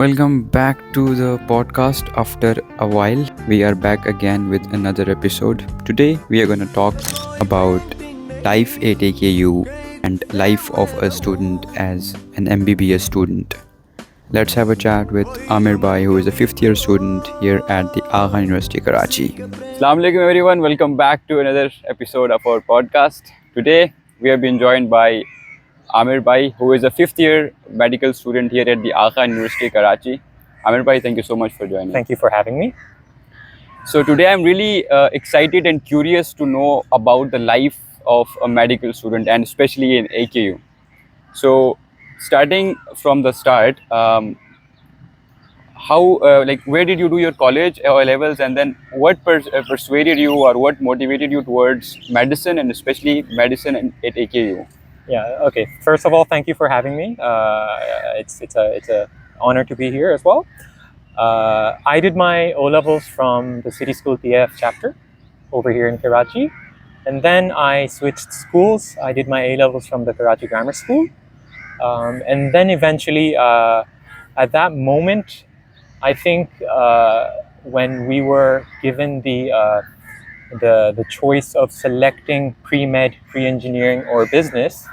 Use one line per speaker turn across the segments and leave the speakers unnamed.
Welcome back to the podcast after a while. We are back again with another episode. Today we are going to talk about life at AKU and life of a student as an MBBS student. Let's have a chat with Amir Bhai, who is a fifth year student here at the Agha University, Karachi. Assalamu alaikum everyone. Welcome back to another episode of our podcast. Today we have been joined by Amir Bhai, who is a fifth year medical student here at the Agha University, Karachi. Amir Bhai, thank you so much for joining.
Thank you for having me.
So today I'm really excited and curious to know about the life of a medical student and especially in AKU. So starting from the start, where did you do your college or levels, and then what persuaded you or what motivated you towards medicine and especially medicine at AKU?
Yeah. Okay. First of all, thank you for having me. It's a honor to be here as well. I did my O levels from the City School TF chapter over here in Karachi, and then I switched schools. I did my A levels from the Karachi Grammar School, and then eventually, at that moment, I think when we were given the choice of selecting pre-med, pre-engineering, or business,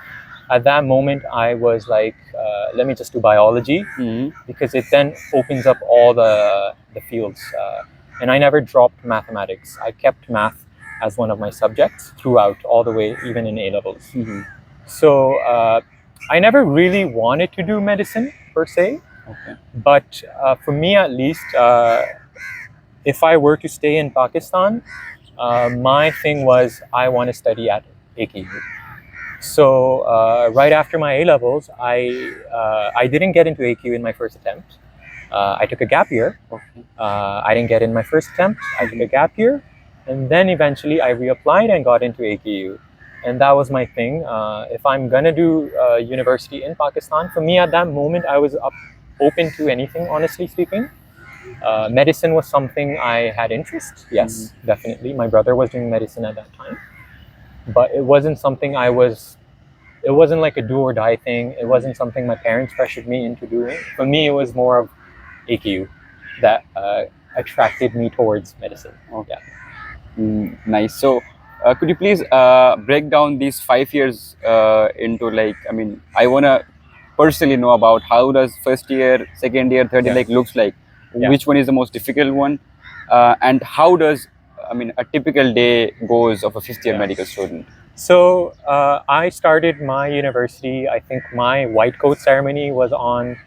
at that moment I was like, let me just do biology, because it then opens up all the fields. And I never dropped mathematics. I kept math as one of my subjects throughout, all the way, even in A levels. So I never really wanted to do medicine per se.
Okay.
But for me at least, if I were to stay in Pakistan, my thing was I want to study at AKU. So right after my A levels, I didn't get into AKU in my first attempt. I took a gap year.
Okay.
I didn't get in my first attempt. I took a gap year, and then eventually I reapplied and got into AKU. And that was my thing. If I'm gonna do university in Pakistan, for me at that moment, I was open to anything, honestly speaking. Medicine was something I had interest. Yes, definitely. My brother was doing medicine at that time, but it wasn't something it wasn't like a do or die thing. It wasn't something my parents pressured me into doing. For me, it was more of AKU that attracted me towards medicine.
Okay.
Yeah.
Nice. So could you please break down these 5 years into, I want to personally know about how does first year, second year, third year looks like.
Yeah.
Which one is the most difficult one, and how does a typical day goes of a fifth year medical student?
So I started my university, I think my white coat ceremony was on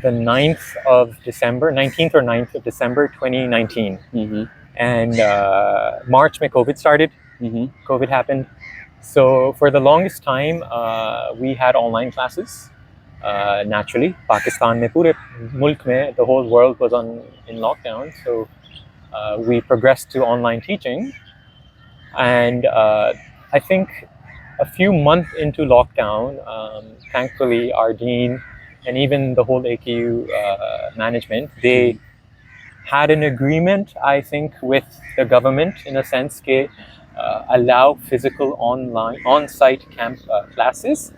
the 9th of December, 19th or 9th of December 2019. And March, mein COVID started. COVID happened. So for the longest time, we had online classes. Naturally, Pakistan mein, pure mulk mein, the whole world was in lockdown. So we progressed to online teaching. And I think a few months into lockdown, thankfully our dean and even the whole AKU management, they had an agreement, I think, with the government in a sense that allow physical on-site camp classes.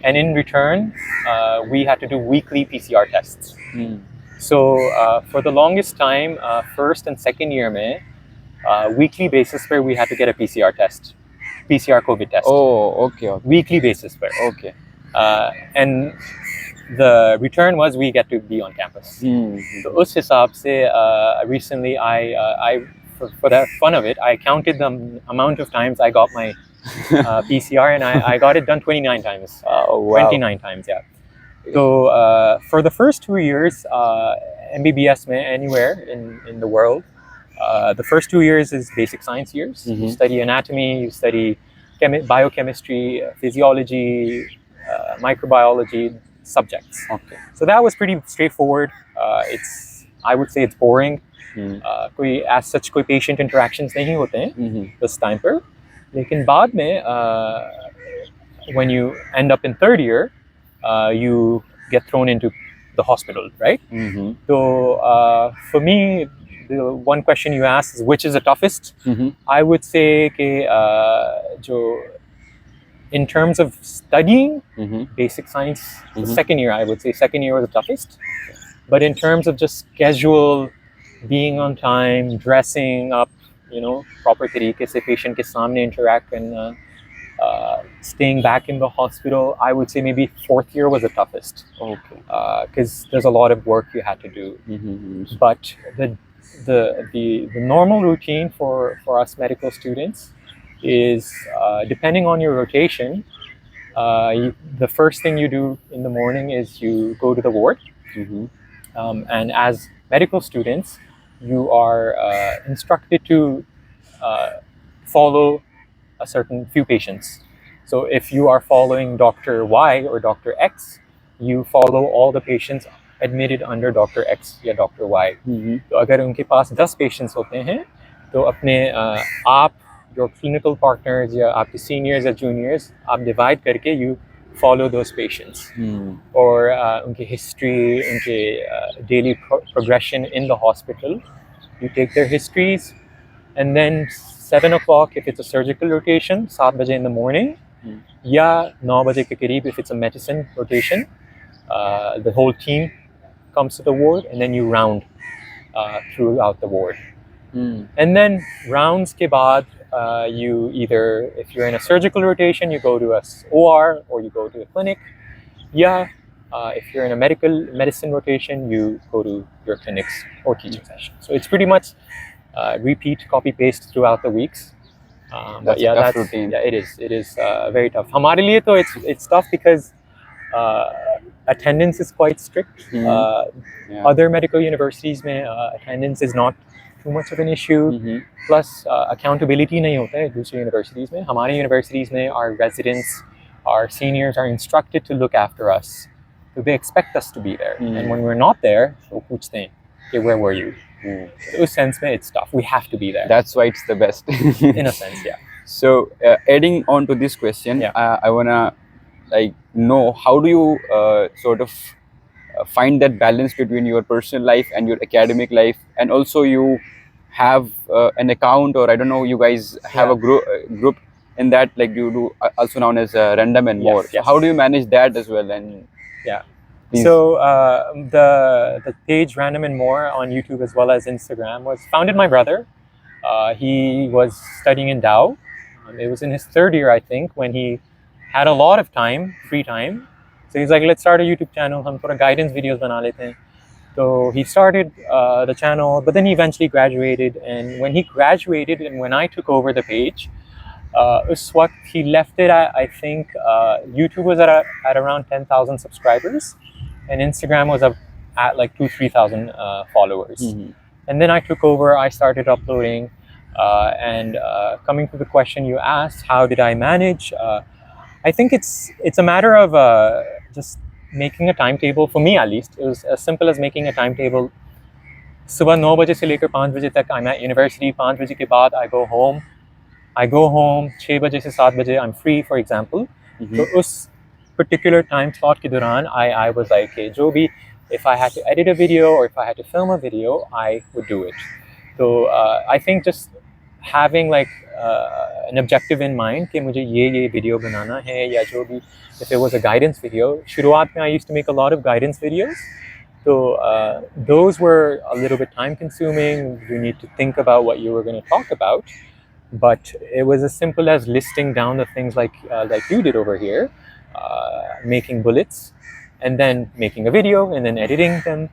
And in return, we had to do weekly PCR tests. So for the longest time, first and second year mein, weekly basis where we had to get a PCR test, PCR COVID test.
Oh, okay.
Weekly basis where.
Okay.
And the return was we get to be on campus. So us hisab se, recently I for the fun of it, I counted the amount of times I got my PCR, and I got it done 29 times.
Oh, wow.
29 times, yeah. So for the first 2 years, MBBS mein, anywhere in the world, the first 2 years is basic science years. You study anatomy, you study biochemistry, physiology, microbiology subjects.
Okay.
So that was pretty straightforward. I would say it's boring. As such कोई patient interactions नहीं होते हैं this time पर. लेकिन बाद में when you end up in third year, you get thrown into the hospital, right? So for me, the one question you asked is which is the toughest. I would say that in terms of studying basic science, the second year, I would say second year was the toughest. But in terms of just schedule, being on time, dressing up, proper तरीके से patient के सामने interact and staying back in the hospital, I would say maybe fourth year was the toughest.
Okay.
Because there's a lot of work you had to do.
Mm-hmm.
But the normal routine for us medical students is depending on your rotation. The first thing you do in the morning is you go to the ward.
Mm-hmm.
And as medical students, you are instructed to follow a certain few patients. So if you are following Dr. Y or Dr. X, you follow all the patients admitted under Dr. X या Dr. Y.
Mm-hmm.
तो अगर उनके पास 10 patients होते हैं तो अपने आप your clinical partners या आपके seniors या juniors आप divide करके you follow those patients. Or उनकी history, उनके daily progression in the hospital, you take their histories, and then 7 o'clock if it's a surgical rotation, 7 बजे in the morning, या 9 बजे के करीब if it's a medicine rotation, the whole team comes to the ward and then you round throughout the ward. And then rounds के बाद you either, if you're in a surgical rotation, you go to a OR or you go to a clinic. Yeah, if you're in a medicine rotation, you go to your clinics or teaching sessions. So it's pretty much repeat, copy, paste throughout the weeks. But yeah,
that's routine.
Yeah, it is. It is very tough. हमारे लिए तो it's tough because attendance is quite strict. Other medical universities में attendance is not too much of an issue. Plus accountability नहीं होता है दूसरी universities में. हमारे universities में our residents, our seniors are instructed to look after us. So they expect us to be there. And when we're not there, वो पूछते हैं कि where were you? In a sense में it's tough. We have to be there.
That's why it's the best.
In a sense, yeah.
So adding on to this question, I wanna know how do you sort of find that balance between your personal life and your academic life, and also you have an account, or I don't know, you guys have a group in that, like you do, also known as Random and More. So how do you manage that as well? And please.
So the page Random and More on YouTube as well as Instagram was founded by my brother. He was studying in Dow. It was in his third year, I think, when he had a lot of time, free time. So he's like, let's start a YouTube channel. हम थोड़ा guidance videos बना लेते हैं. So he started the channel, but then he eventually graduated. And when he graduated and when I took over the page, उस वक्त he left it at, I think, YouTube was at around 10,000 subscribers, and Instagram was at like 2,000-3,000 followers. And then I took over. I started uploading, and coming to the question you asked, how did I manage? I think it's a matter of just making a timetable. For me, at least, it was as simple as making a timetable. सुबह 9 बजे से लेकर 5 बजे तक I'm at university. 5 बजे के बाद I go home. 6 बजे से 7 बजे I'm free, for example. तो उस particular time slot के दौरान I was like, okay, जो भी, if I had to edit a video or if I had to film a video, I would do it. So I think just having like an objective in mind कि मुझे ये video बनाना है या जो भी, if it was a guidance video, शुरुआत में I used to make a lot of guidance videos. So those were a little bit time consuming. You need to think about what you were going to talk about. But it was as simple as listing down the things like you did over here, making bullets, and then making a video, and then editing them.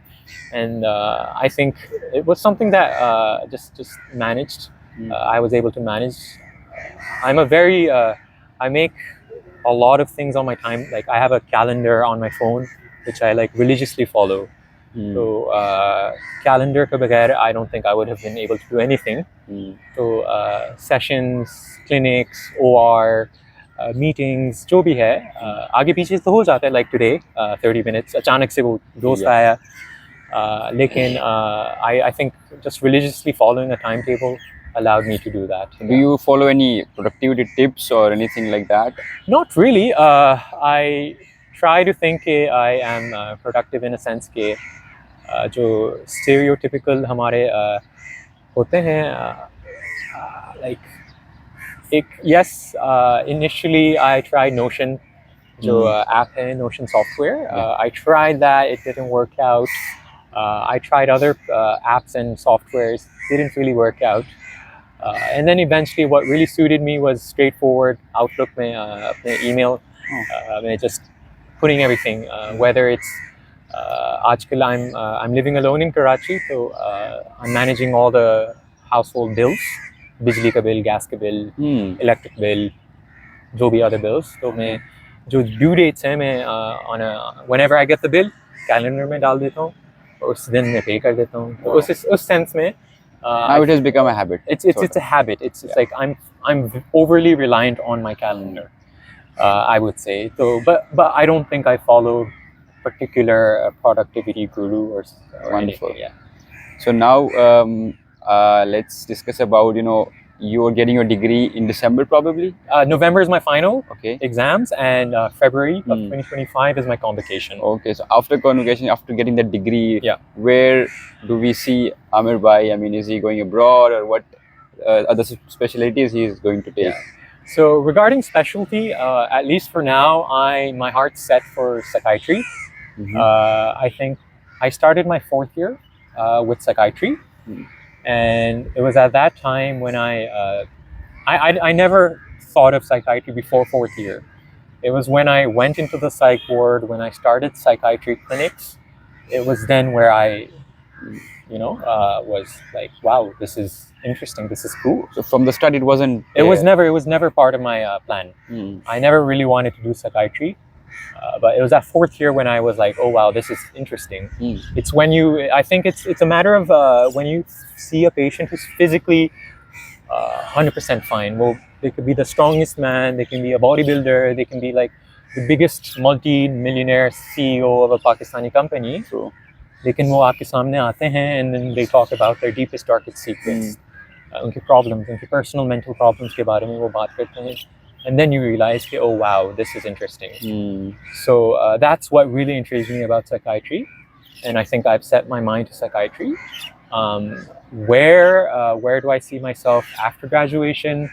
And I think it was something that just managed. I was able to manage. I'm a very I make a lot of things on my time. Like I have a calendar on my phone, which I like religiously follow. So calendar ke bagair, I don't think I would have been able to do anything. So sessions, clinics, OR, meetings, जो भी है, आगे पीछे तो हो जाता है. Like today, 30 minutes, अचानक से वो दोस्त आया. लेकिन I think just religiously following a timetable allowed me to do that.
Do you follow any productivity tips or anything like that?
Not really. I try to think I am productive in a sense कि जो stereotypical हमारे होते हैं, like yes, initially I tried Notion, जो app है Notion software. I tried that, it didn't work out. I tried other apps and softwares, didn't really work out. And then eventually what really suited me was straightforward Outlook में अपने email में just putting everything, whether it's आजकल I'm living alone in Karachi, so I'm managing all the household bills, बिजली का bill, gas का bill, electric bill, जो भी other bills. तो मैं जो due dates हैं मैं whenever I get the bill calendar में डाल देता हूँ और उस दिन मैं pay कर देता हूँ. तो उस sense में
now it has become a habit.
It's a habit. It's like I'm overly reliant on my calendar. I would say. So, but I don't think I follow particular productivity guru or
Wonderful.
anything. Yeah.
So now let's discuss about you're getting your degree in December probably.
November is my final
Okay.
exams, and February of 2025 is my convocation.
Okay, so after convocation, after getting the degree,
Yeah.
where do we see Amir bhai? I mean, is he going abroad, or what other specialties he is going to take?
Yeah. So regarding specialty, at least for now, my heart's set for psychiatry. I think I started my 4th year with psychiatry, and it was at that time when I never thought of psychiatry before 4th year. It was when I went into the psych ward, when I started psychiatry clinics. It was then where I, was like, wow, this is interesting. This is cool.
So from the start, it wasn't.
It was never part of my plan. I never really wanted to do psychiatry, but it was that 4th year when I was like, oh wow, this is interesting. It's when I think it's a matter of when you see a patient who's physically 100% fine. Well, they could be the strongest man, they can be a bodybuilder, they can be like the biggest multi-millionaire CEO of a Pakistani company.
True.
लेकिन वो आपके सामने आते हैं and then they talk about their deepest, darkest secrets. उनके problems, उनके personal mental problems के बारे में वो बात करते हैं. And then you realize, oh wow, this is interesting. So that's what really intrigues me about psychiatry. And I think I've set my mind to psychiatry. Where do I see myself after graduation?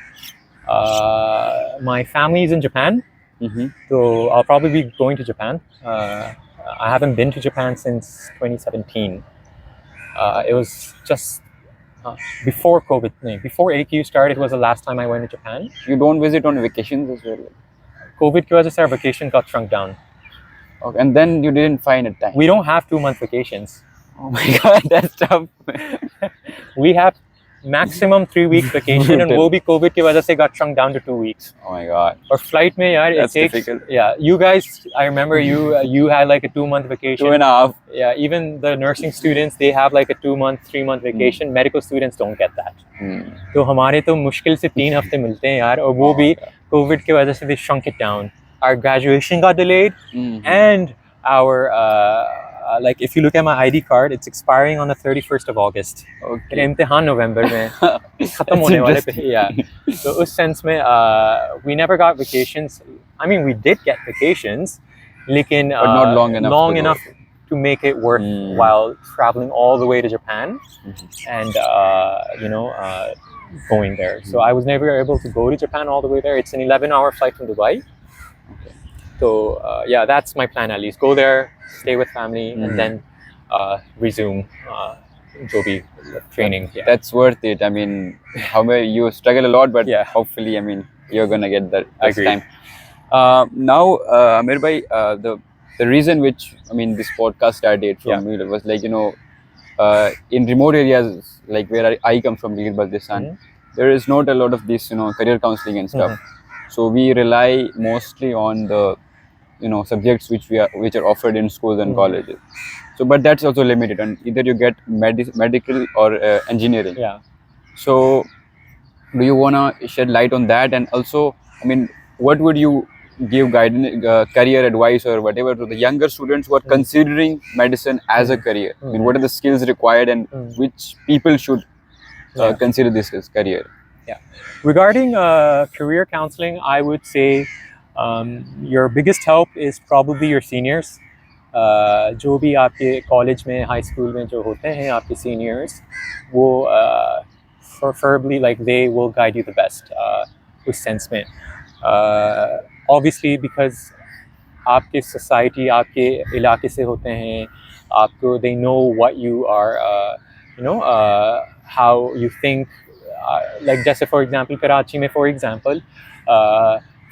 My family is in Japan. So I'll probably be going to Japan. I haven't been to Japan since 2017. It was just before COVID, before AQ started was the last time I went to Japan.
You don't visit on vacations as well?
COVID की वजह से our vacation got shrunk down.
Okay, and then you didn't find a time?
We don't have 2-month vacations.
Oh my god, that's tough.
We have maximum 3-week vacation and वो भी COVID की वजह से got shrunk down to 2 weeks.
Oh my god.
Or flight में यार,
That's
it takes,
difficult.
Yeah, you guys, I remember you had like a 2-month vacation.
2.5.
Yeah, even the nursing students, they have like a 2-month, 3-month vacation. Medical students don't get that. तो हमारे तो मुश्किल से 3 हफ्ते मिलते हैं यार, और वो भी COVID की वजह से they shrunk it down. Our graduation got delayed, and our like if you look at my ID card, it's expiring on the 31st of August.
Okay.
इम्तिहान नवंबर में खत्म होने वाले पे. Yeah. So उस sense में we never got vacations. I mean, we did get vacations, लेकिन
but not long enough
to make it worthwhile traveling all the way to Japan and going there. So I was never able to go to Japan all the way there. It's an 11-hour flight from Dubai. So yeah, that's my plan at least. Go there, stay with family, and then resume जो भी training. Yeah.
That's worth it. I mean, you struggle a lot, but hopefully, I mean, you're gonna get that this time. Now, Amir bhai, the reason which this podcast started from me was like in remote areas like where I come from, Baltistan, there is not a lot of this career counseling and stuff. So we rely mostly on the subjects which are offered in schools and colleges. So but that's also limited, and either you get medical or engineering.
Yeah.
So do you wanna shed light on that? And also, I mean, what would you give guidance, career advice or whatever to the younger students who are considering medicine as a career? I mean, what are the skills required, and which people should consider this as career?
Yeah. Regarding career counseling, I would say your biggest help is probably your seniors. जो भी आपके college में, high school में जो होते हैं आपके seniors, वो preferably like they will guide you the best उस sense में. Obviously because आपके society, आपके इलाके से होते हैं, they know what you are, how you think. Like just for example, Karachi mein, for example,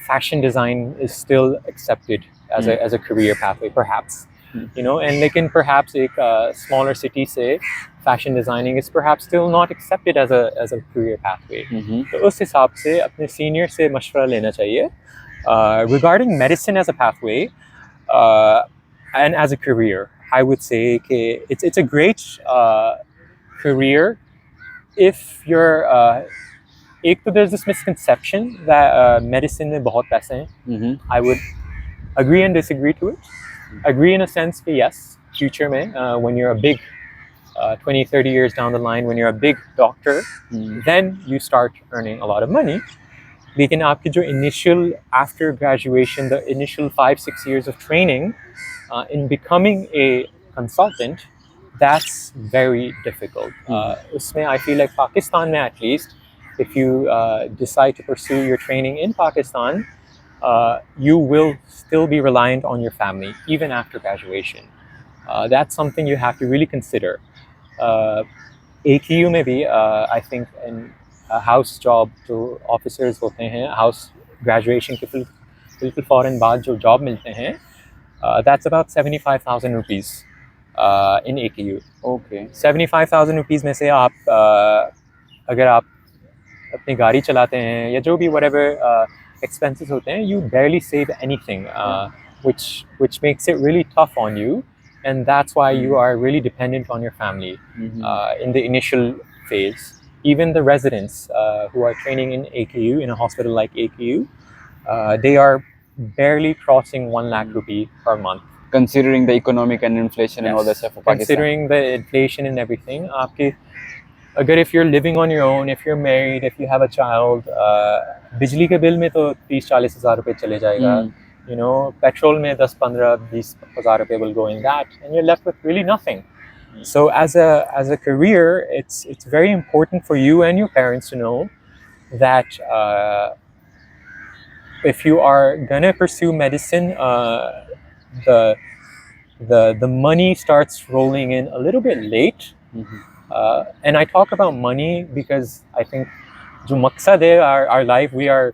fashion design is still accepted as a career pathway, perhaps. And लेकिन perhaps एक smaller city से fashion designing is perhaps still not accepted as a career pathway. तो उस हिसाब से अपने senior से मशवरा लेना चाहिए. Regarding medicine as a pathway and as a career, I would say it's a great career if you're there's this misconception that medicine में बहुत पैसे हैं. I would agree and disagree to it. Agree in a sense that yes, future mein, when you're a big 20-30 years down the line, when you're a big doctor, then you start earning a lot of money. Lekin aapki jo initial, after graduation, the initial 5-6 years of training in becoming a consultant, that's very difficult. Usme I feel like Pakistan mein at least, if you decide to pursue your training in Pakistan, you will still be reliant on your family even after graduation. That's something you have to really consider. AQU maybe, I think, in a house job to officers होते हैं, house graduation के बिल्कुल फौरन बाद जो job मिलते हैं, that's about 75,000 rupees in AQU.
Okay.
75,000 rupees में से आप अगर आप अपनी गाड़ी चलाते हैं या जो भी whatever expenses होते हैं, you barely save anything, which makes it really tough on you, and that's why you are really dependent on your family in the initial phase. Even the residents who are training in AKU, in a hospital like AKU, they are barely crossing 1 lakh rupee per month.
Considering the economic and inflation and all that stuff for Pakistan.
Considering the inflation and everything, if you're living on your own, if you're married, if you have a child, बिजली के bill में तो 30-40 हज़ार रुपए चले जाएगा. Petrol में 10-15-20 हज़ार रुपए will go in that, and you're left with really nothing. So as a career, it's very important for you and your parents to know that if you are gonna pursue medicine, the money starts rolling in a little bit late. And I talk about money because I think जो मकसद है our life, we are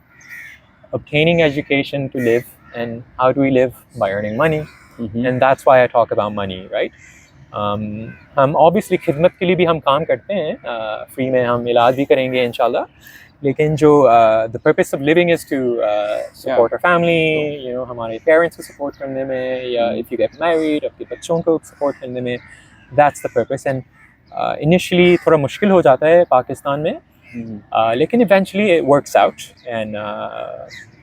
obtaining education to live, and how do we live? By earning money. And that's why I talk about money, right? हम obviously खिदमत के लिए भी हम काम करते हैं, free में हम इलाज भी करेंगे इंशाल्लाह, लेकिन जो the purpose of living is to support our family, हमारे parents को support करने में, या if you get married, अपने बच्चों को support करने में, that's the purpose. And initially थोड़ा मुश्किल हो जाता है पाकिस्तान में, लेकिन eventually it works out, and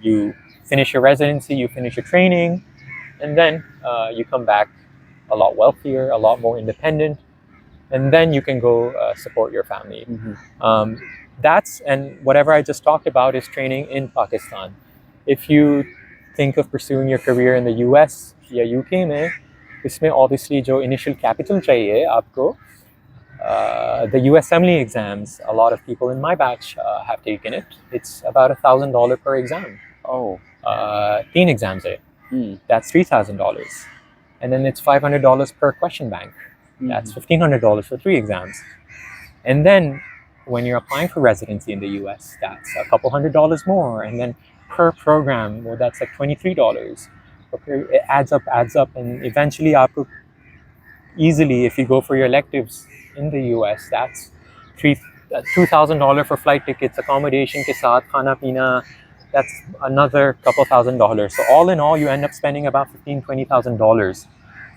you finish your residency, you finish your training, and then you come back a lot wealthier, a lot more independent, and then you can go support your family. And whatever I just talked about is training in Pakistan. If you think of pursuing your career in the US या UK में, इसमें obviously जो initial capital चाहिए आपको, the USMLE exams, a lot of people in my batch have taken it. It's about $1,000 per exam.
Oh.
3 exams है. That's $3,000. And then it's $500 per question bank. That's $1,500 for 3 exams. And then when you're applying for residency in the US, that's a couple $100 more. And then per program, well, that's like $23. Okay, it adds up, and eventually easily, if you go for your electives in the US, that's $2,000 for flight tickets, accommodation ke saath, khana pina, that's another couple $1,000. So all in all, you end up spending about $15,000-$20,000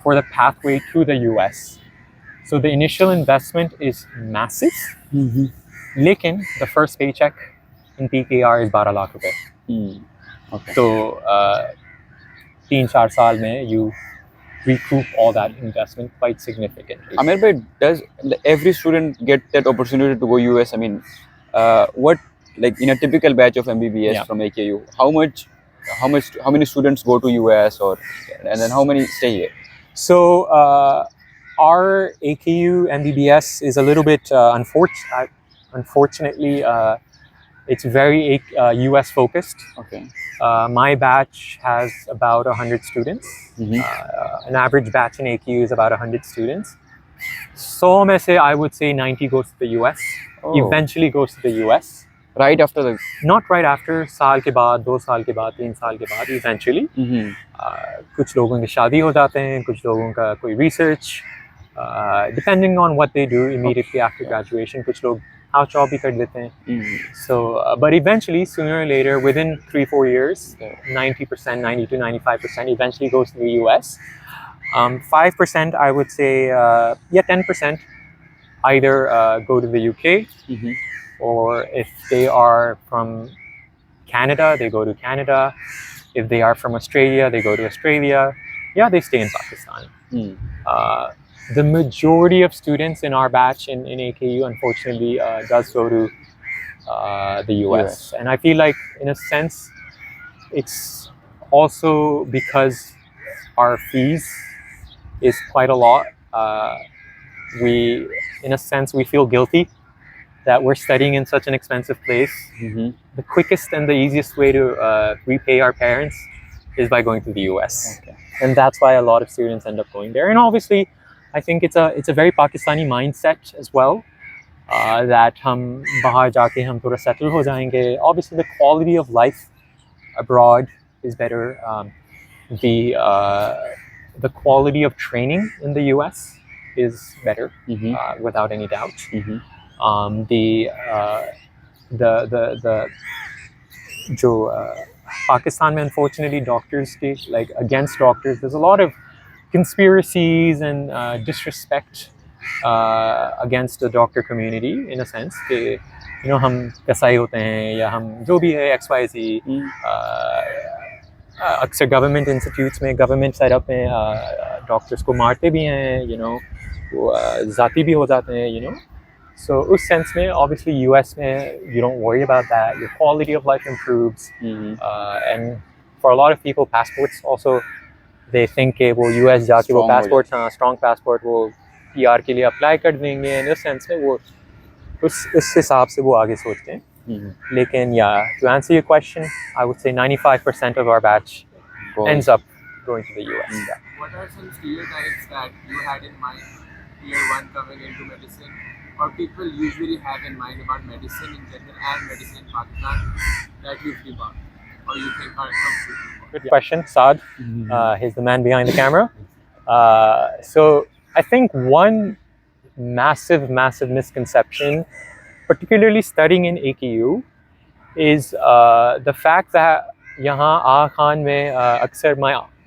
for the pathway to the US. So the initial investment is massive. Lekin the first paycheck in PKR is 12 lakh rupees.
Okay.
So 3-4 saal mein you recoup all that investment quite significantly.
Amir bhai, does every student get that opportunity to go US? I mean, what, like in a typical batch of MBBS from AKU, how many students go to US, and then how many stay here?
So our AKU MBBS is a little bit unfortunately It's very US focused.
Okay.
My batch has about 100 students. An average batch in AKU is about 100 students. So I would say 90 goes to the US.
Oh.
Eventually goes to the US.
Right after the.
Not right after. साल के बाद, 2 साल के बाद, 3 साल के बाद. Eventually. कुछ लोगों की शादी हो जाते हैं, कुछ लोगों का कोई research. Depending on what they do immediately after graduation, कुछ लोग house job भी कर देते हैं. So, but eventually, sooner or later, within 3-4 years, 90%, 90 to 95% eventually goes to the US. 5%, I would say, 10% either go to the UK, or if they are from Canada, they go to Canada. If they are from Australia, they go to Australia. Yeah, they stay in Pakistan. The majority of students in our batch in AKU, unfortunately, does go to the US. And I feel like, in a sense, it's also because our fees is quite a lot. In a sense, we feel guilty that we're studying in such an expensive place. The quickest and the easiest way to repay our parents is by going to the US. Okay. And that's why a lot of students end up going there. And obviously, I think it's a very Pakistani mindset as well, that हम बाहर जाके हम थोड़ा settle हो जाएंगे. Obviously, the quality of life abroad is better. The quality of training in the US is better, without any doubt. Pakistan, unfortunately, doctors like against doctors. There's a lot of conspiracies and disrespect against the doctor community, in a sense. हम कसाई होते हैं या हम जो भी है XYZ. अक्सर गवर्नमेंट इंस्टीट्यूट्स में, गवर्नमेंट सेटअप में डॉक्टर्स को मारते भी हैं, वो ज़ाती भी हो जाते हैं, So उस सेंस में obviously US में you don't worry about that. Your quality of life improves. And for a lot of people, passports also, they think कि वो US जाके वो passport, strong passport, वो PR के लिए apply कर देंगे. In उस सेंस में वो उस हिसाब से वो आगे सोचते हैं. Lekin, yeah, to answer your question, I would say 95% of our batch ends up going to the US.
What are some stereotypes that you had in mind year 1 coming into medicine, or people usually have in mind about medicine in general and medicine in Pakistan, that you've debunked or you think are true?
Good question, Saad. He's the man behind the camera. So I think one massive misconception, particularly studying in AKU, is the fact that यहाँ आगा खान में अक्सर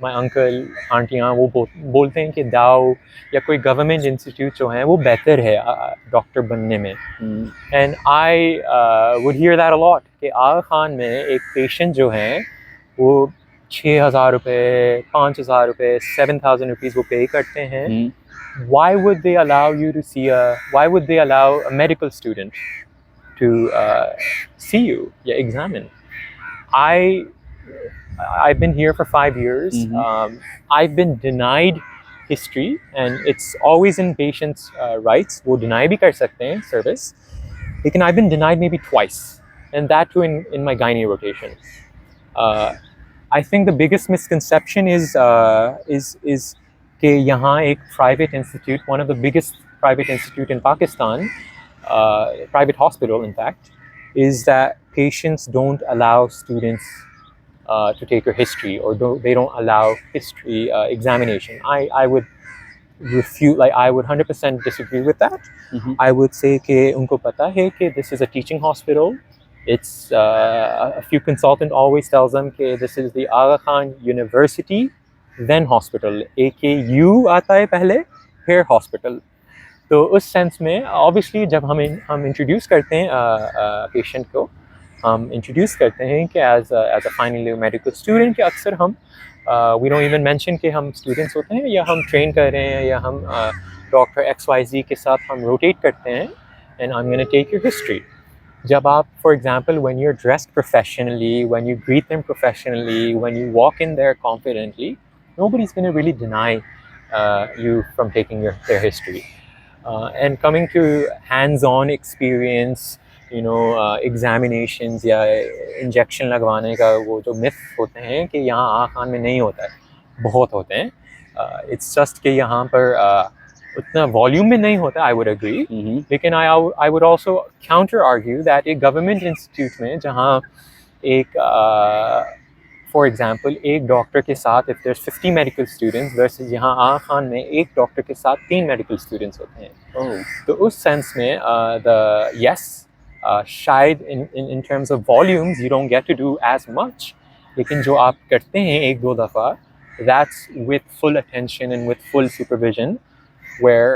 my uncle, आंटियाँ वो बोलते हैं कि दाव या कोई गवर्नमेंट इंस्टीट्यूट जो हैं वो बेहतर है डॉक्टर बनने में. And I would hear that a lot कि आगा खान में एक पेशेंट जो हैं वो 6,000 रुपये, 5,000 रुपये, 7,000 rupees वो पे करते हैं. Why would they allow a medical student to see you, examine? I've been here for 5 years. I've been denied history, and it's always in patients' rights. वो deny भी कर सकते हैं service. लेकिन I've been denied maybe twice, and that too in my gynae rotation. I think the biggest misconception is कि यहाँ एक private institute, one of the biggest private institute in Pakistan, private hospital in fact, is that patients don't allow students to take your history, or they don't allow history examination. I would refute, I would 100% disagree with that. I would say कि उनको पता है कि this is a teaching hospital. It's a few consultant always tells them कि this is the Aga Khan University, then hospital. AKU आता है पहले, फिर hospital. तो उस सेंस में obviously जब हम इंट्रोड्यूस करते हैं पेशेंट को, हम इंट्रोड्यूस करते हैं कि as a final year medical student, कि अक्सर हम we don't even mention कि हम students होते हैं या हम train कर रहे हैं या हम डॉक्टर XYZ के साथ हम rotate करते हैं, and I'm going to take your history. जब आप, for example, when you're dressed professionally, when you greet them professionally, when you walk in there confidently, nobody's going to really deny you from taking their history. And coming to hands-on experience, you know examinations या injection लगवाने का वो जो myth होते हैं कि यहाँ आँख खान में नहीं होता है, बहुत होते हैं. It's just कि यहाँ पर उतना वॉल्यूम में नहीं होता. I would agree. लेकिन I would also counter argue that एक गवर्नमेंट इंस्टीट्यूट में जहाँ एक फॉर एग्जांपल एक डॉक्टर के साथ if there's 50 medical students versus यहाँ आँख खान में एक डॉक्टर के साथ 3 medical students होते हैं. तो उस सेंस में शायद in terms of volumes you don't get to do as much, लेकिन जो आप करते हैं एक दो दफ़ा, that's with full attention and with full supervision, where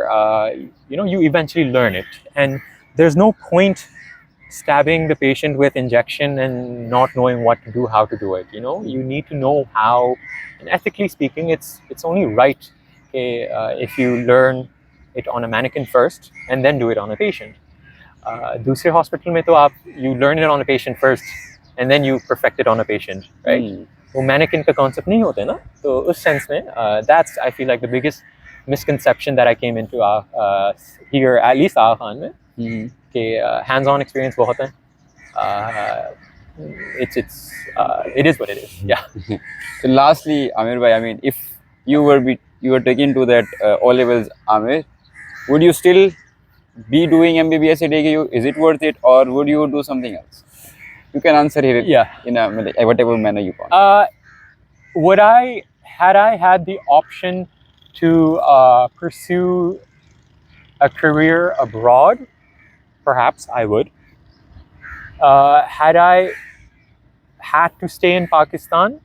you eventually learn it, and there's no point stabbing the patient with injection and not knowing what to do, how to do it. You need to know how, and ethically speaking, it's only right if you learn it on a mannequin first and then do it on a patient. दूसरे hospital में तो आप you learn it on a patient first and then you perfect it on a patient, right? वो mannequin का concept नहीं होता है ना, तो उस sense में that's I feel like the biggest misconception that I came into here, at least आगा खान में, कि hands-on experience बहुत है. It is what it is. Yeah.
So lastly, Amir bhai, I mean, if you were taken to that O levels, Amir, would you still be doing MBBS at AKU? Is it worth it, or would you do something else? You can answer here in a whatever manner you want.
Had I had the option to pursue a career abroad, perhaps I would. Had I had to stay in Pakistan,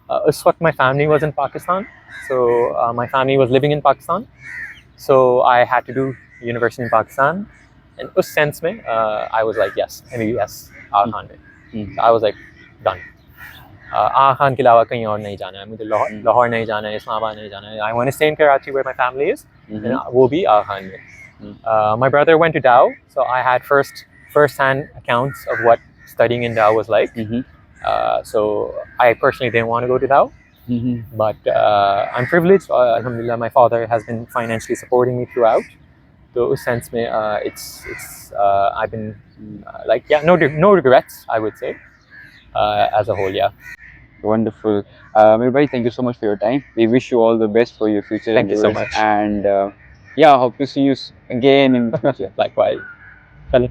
उस वक्त my family was in Pakistan, so my family was living in Pakistan, so I had to do university in Pakistan, and उस sense में I was like yes, MBBS आगा खान में. I was like done. आगा खान के अलावा कहीं और नहीं जाना है मुझे. लाहौर नहीं जाना है, इस्लामाबाद नहीं जाना है. I want to stay in Karachi where my family is, and वो भी आगा खान में. My brother went to Dow, so I had first-hand accounts of what studying in Dow was like. So I personally didn't want to go to Dow, but I'm privileged. Alhamdulillah, my father has been financially supporting me throughout. So in sense mein, I've been no regrets, I would say, as a whole. Yeah.
Wonderful. Amir bhai, thank you so much for your time. We wish you all the best for your future.
Thank you so
endeavors.
much.
And hope to see you again in the future.
Likewise. Chalo.